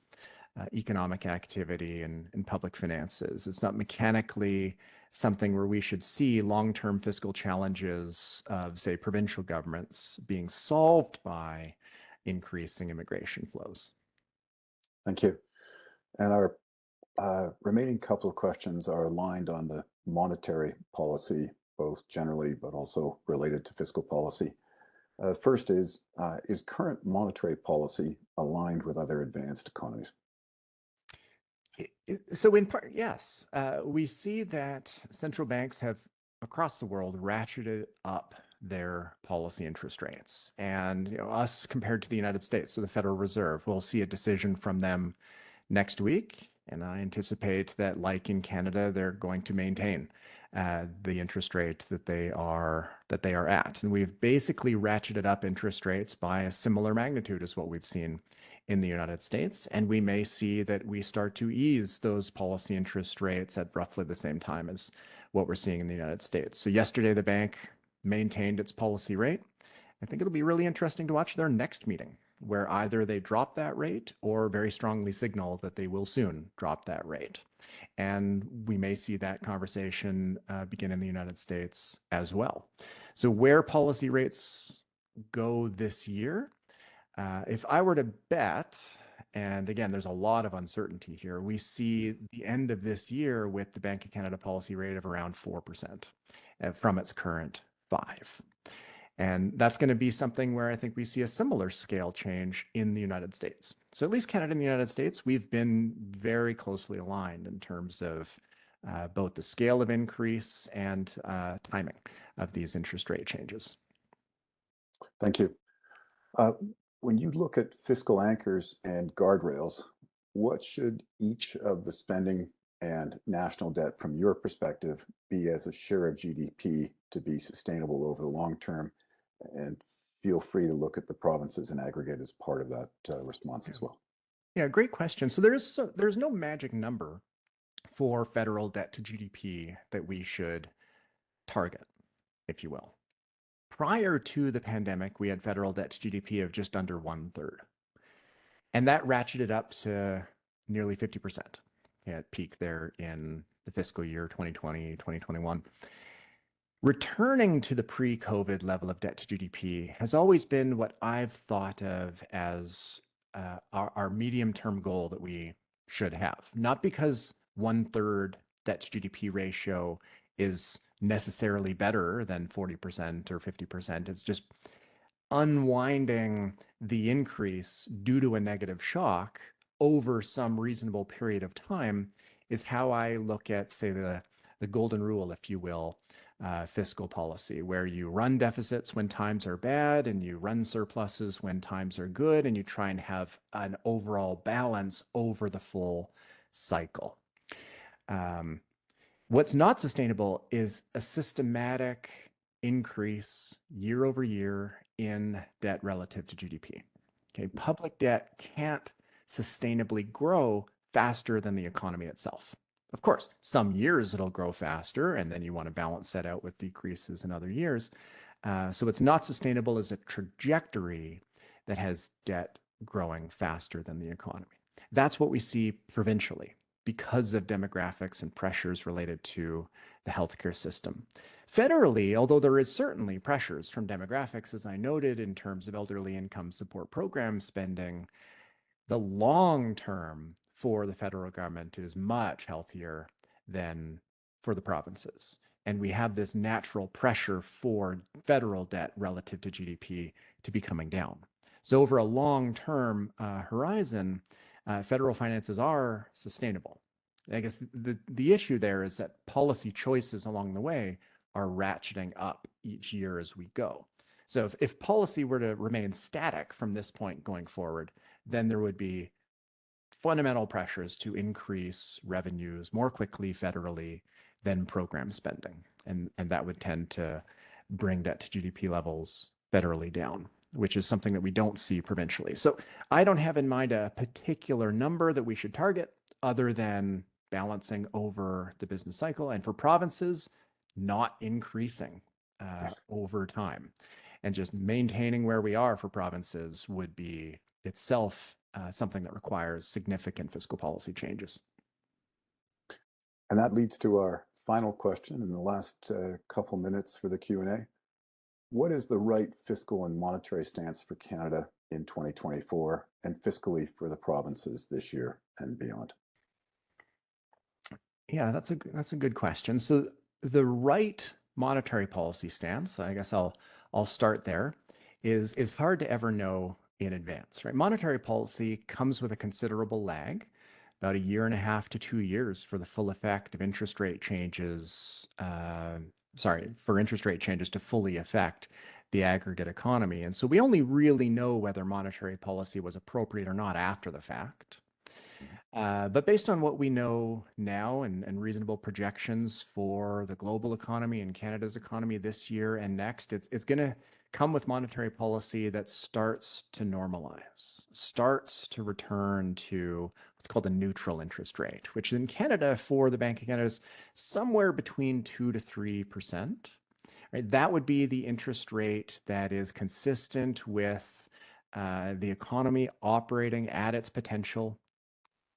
economic activity and public finances. It's not mechanically something where we should see long-term fiscal challenges of, say, provincial governments being solved by increasing immigration flows. Thank you. And our remaining couple of questions are aligned on the monetary policy, both generally but also related to fiscal policy. First is current monetary policy aligned with other advanced economies? So in part, yes. We see that central banks have across the world ratcheted up their policy interest rates. And us compared to the United States, so the Federal Reserve, we'll see a decision from them next week. And I anticipate that, like in Canada, they're going to maintain the interest rate that they are at. And we've basically ratcheted up interest rates by a similar magnitude as what we've seen in the United States. And we may see that we start to ease those policy interest rates at roughly the same time as what we're seeing in the United States. So yesterday, the bank maintained its policy rate. I think it'll be really interesting to watch their next meeting, where either they drop that rate or very strongly signal that they will soon drop that rate. And we may see that conversation begin in the United States as well. So where policy rates go this year, if I were to bet, and again, there's a lot of uncertainty here, we see the end of this year with the Bank of Canada policy rate of around 4% from its current 5%. And that's going to be something where I think we see a similar scale change in the United States. So at least Canada and the United States, we've been very closely aligned in terms of both the scale of increase and timing of these interest rate changes. Thank you. When you look at fiscal anchors and guardrails, what should each of the spending and national debt, from your perspective, be as a share of GDP to be sustainable over the long term? And feel free to look at the provinces in aggregate as part of that response as well. Yeah, great question. So there's no magic number for federal debt to GDP that we should target, if you will. Prior to the pandemic, we had federal debt to GDP of just under 1/3. And that ratcheted up to nearly 50% at peak there in the fiscal year 2020, 2021. Returning to the pre-COVID level of debt to GDP has always been what I've thought of as our medium-term goal that we should have. Not because 1/3 debt to GDP ratio is necessarily better than 40% or 50%. It's just unwinding the increase due to a negative shock over some reasonable period of time is how I look at, say, the golden rule, if you will, fiscal policy, where you run deficits when times are bad and you run surpluses when times are good, and you try and have an overall balance over the full cycle. What's not sustainable is a systematic increase year over year in debt relative to GDP. Okay, public debt can't sustainably grow faster than the economy itself. Of course, some years it'll grow faster, and then you want to balance that out with decreases in other years. So it's not sustainable as a trajectory that has debt growing faster than the economy. That's what we see provincially because of demographics and pressures related to the healthcare system. Federally, although there is certainly pressures from demographics, as I noted, in terms of elderly income support program spending, the long term for the federal government is much healthier than for the provinces. And we have this natural pressure for federal debt relative to GDP to be coming down. So over a long-term horizon, federal finances are sustainable. I guess the issue there is that policy choices along the way are ratcheting up each year as we go. So if policy were to remain static from this point going forward, then there would be fundamental pressures to increase revenues more quickly federally than program spending. And that would tend to bring debt to GDP levels federally down, which is something that we don't see provincially. So I don't have in mind a particular number that we should target other than balancing over the business cycle, and for provinces, not increasing over time. And just maintaining where we are for provinces would be itself something that requires significant fiscal policy changes. And that leads to our final question in the last couple minutes for the Q&A. What is the right fiscal and monetary stance for Canada in 2024 and fiscally for the provinces this year and beyond? Yeah, that's a good question. So the right monetary policy stance, I guess I'll start there, is hard to ever know in advance, right? Monetary policy comes with a considerable lag, about 1.5 to 2 years for the full effect of interest rate changes, for interest rate changes to fully affect the aggregate economy. And so we only really know whether monetary policy was appropriate or not after the fact. But based on what we know now and reasonable projections for the global economy and Canada's economy this year and next, it's going to come with monetary policy that starts to normalize, starts to return to what's called a neutral interest rate, which in Canada for the Bank of Canada is somewhere between 2 to 3%. Right? That would be the interest rate that is consistent with the economy operating at its potential,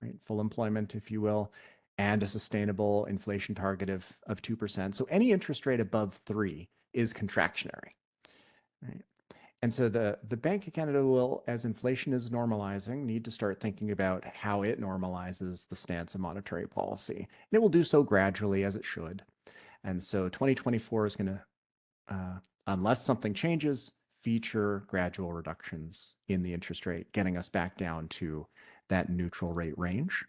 right? Full employment, if you will, and a sustainable inflation target of 2%. So any interest rate above 3 is contractionary. Right? And so the Bank of Canada will, as inflation is normalizing, need to start thinking about how it normalizes the stance of monetary policy. And it will do so gradually, as it should. And so 2024 is going to, unless something changes, feature gradual reductions in the interest rate, getting us back down to that neutral rate range.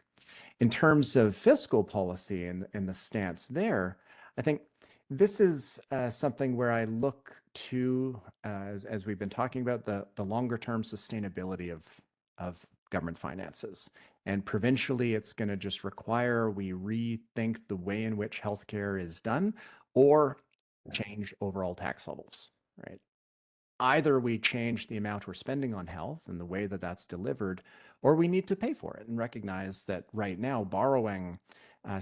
In terms of fiscal policy and the stance there, I think this is something where I look to, as we've been talking about, the longer term sustainability of government finances. And provincially, it's going to just require we rethink the way in which healthcare is done or change overall tax levels, right? Either we change the amount we're spending on health and the way that that's delivered, or we need to pay for it and recognize that right now borrowing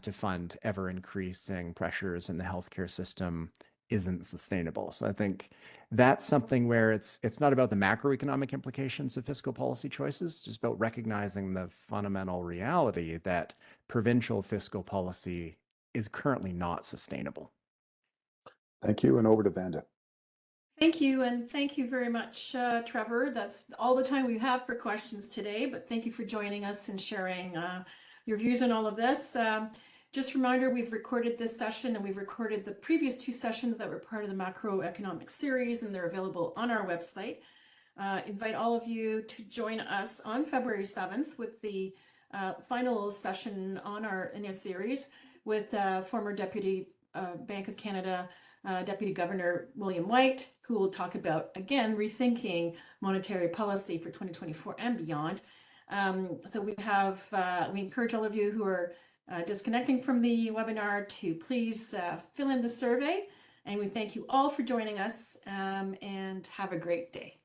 to fund ever increasing pressures in the healthcare system isn't sustainable. So I think that's something where it's not about the macroeconomic implications of fiscal policy choices, it's just about recognizing the fundamental reality that provincial fiscal policy is currently not sustainable. Thank you, and over to Vanda. Thank you, and thank you very much, Trevor. That's all the time we have for questions today, but thank you for joining us and sharing your views on all of this. Just a reminder, we've recorded this session and we've recorded the previous two sessions that were part of the macroeconomic series, and they're available on our website. Invite all of you to join us on February 7th with the final session in a series with former Deputy Bank of Canada Deputy Governor William White, who will talk about, again, rethinking monetary policy for 2024 and beyond. So we encourage all of you who are disconnecting from the webinar to please fill in the survey. And we thank you all for joining us and have a great day.